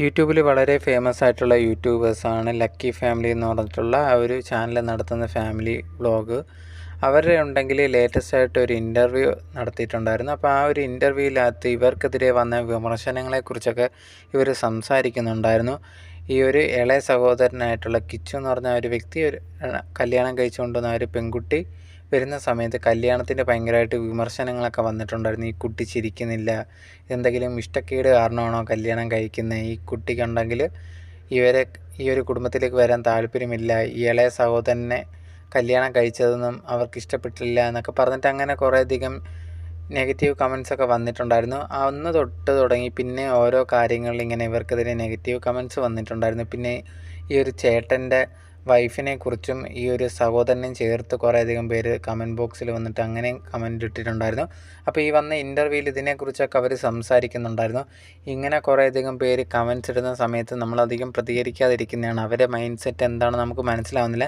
യൂട്യൂബിൽ വളരെ ഫേമസ് ആയിട്ടുള്ള യൂട്യൂബേഴ്സാണ് ലക്കി ഫാമിലി എന്ന് പറഞ്ഞിട്ടുള്ള ആ ഒരു ചാനൽ നടത്തുന്ന ഫാമിലി വ്ളോഗ്. അവരുടെ ഉണ്ടെങ്കിൽ ലേറ്റസ്റ്റ് ആയിട്ട് ഒരു ഇൻ്റർവ്യൂ നടത്തിയിട്ടുണ്ടായിരുന്നു. അപ്പോൾ ആ ഒരു ഇൻ്റർവ്യൂവിനകത്ത് ഇവർക്കെതിരെ വന്ന വിമർശനങ്ങളെക്കുറിച്ചൊക്കെ ഇവർ സംസാരിക്കുന്നുണ്ടായിരുന്നു. ഈ ഒരു ഇളയ സഹോദരനായിട്ടുള്ള കിച്ചു എന്ന് പറഞ്ഞ ഒരു വ്യക്തി കല്യാണം കഴിച്ചുകൊണ്ടുവന്ന ഒരു പെൺകുട്ടി വരുന്ന സമയത്ത് കല്യാണത്തിൻ്റെ ഭയങ്കരമായിട്ട് വിമർശനങ്ങളൊക്കെ വന്നിട്ടുണ്ടായിരുന്നു. ഈ കുട്ടി ചിരിക്കുന്നില്ല, എന്തെങ്കിലും ഇഷ്ടക്കേട് കാരണമാണോ കല്യാണം കഴിക്കുന്നത്, ഈ കുട്ടിക്കുണ്ടെങ്കിൽ ഈ ഒരു കുടുംബത്തിലേക്ക് വരാൻ താല്പര്യമില്ല, ഈ ഇളയ സഹോദരനെ കല്യാണം കഴിച്ചതൊന്നും അവർക്ക് ഇഷ്ടപ്പെട്ടില്ല എന്നൊക്കെ പറഞ്ഞിട്ട് അങ്ങനെ കുറേയധികം നെഗറ്റീവ് കമൻസൊക്കെ വന്നിട്ടുണ്ടായിരുന്നു. അന്ന് തൊട്ട് തുടങ്ങി പിന്നെ ഓരോ കാര്യങ്ങളിൽ ഇങ്ങനെ ഇവർക്കെതിരെ നെഗറ്റീവ് കമൻസ് വന്നിട്ടുണ്ടായിരുന്നു. പിന്നെ ഈ ഒരു ചേട്ടൻ്റെ വൈഫിനെ കുറിച്ചും ഈ ഒരു സഹോദരനെയും ചേർത്ത് കുറേയധികം പേര് കമൻറ്റ് ബോക്സിൽ വന്നിട്ട് അങ്ങനെയും കമൻറ്റ് ഇട്ടിട്ടുണ്ടായിരുന്നു. അപ്പോൾ ഈ വന്ന ഇൻ്റർവ്യൂവിൽ ഇതിനെക്കുറിച്ചൊക്കെ അവർ സംസാരിക്കുന്നുണ്ടായിരുന്നു. ഇങ്ങനെ കുറേയധികം പേര് കമൻറ്റ്സ് ഇടുന്ന സമയത്ത് നമ്മളധികം പ്രതികരിക്കാതിരിക്കുന്നതാണ്. അവരുടെ മൈൻഡ് സെറ്റ് എന്താണെന്ന് നമുക്ക് മനസ്സിലാവുന്നില്ല.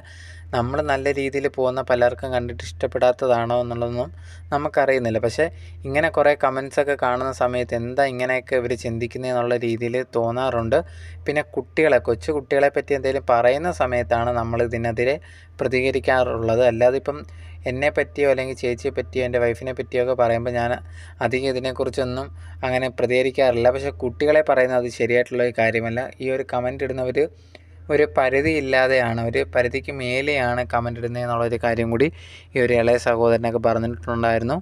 നമ്മൾ നല്ല രീതിയിൽ പോകുന്ന പലർക്കും കണ്ടിട്ട് ഇഷ്ടപ്പെടാത്തതാണോ എന്നുള്ളതൊന്നും നമുക്കറിയുന്നില്ല. പക്ഷേ ഇങ്ങനെ കുറേ കമൻസൊക്കെ കാണുന്ന സമയത്ത് എന്താ ഇങ്ങനെയൊക്കെ ഇവർ ചിന്തിക്കുന്നതെന്നുള്ള രീതിയിൽ തോന്നാറുണ്ട്. പിന്നെ കൊച്ചു കുട്ടികളെ പറ്റി എന്തെങ്കിലും പറയുന്ന സമയത്താണ് നമ്മൾ ഇതിനെതിരെ പ്രതികരിക്കാറുള്ളത്. അല്ലാതെ ഇപ്പം എന്നെ പറ്റിയോ അല്ലെങ്കിൽ ചേച്ചിയെ പറ്റിയോ എൻ്റെ വൈഫിനെ പറ്റിയോ ഒക്കെ പറയുമ്പോൾ ഞാൻ അധികം ഇതിനെക്കുറിച്ചൊന്നും അങ്ങനെ പ്രതികരിക്കാറില്ല. പക്ഷേ കുട്ടികളെ പറയുന്നത് അത് ശരിയായിട്ടുള്ള ഒരു കാര്യമല്ല. ഈ ഒരു കമൻ്റ് ഇടുന്നവർ ഒരു പരിധിയില്ലാതെയാണ്, ഒരു പരിധിക്ക് മേലെയാണ് കമൻ്റ് ഇടുന്നത് എന്നുള്ളൊരു കാര്യം കൂടി ഈ ഒരു ഇളയ സഹോദരനൊക്കെ പറഞ്ഞിട്ടുണ്ടായിരുന്നു.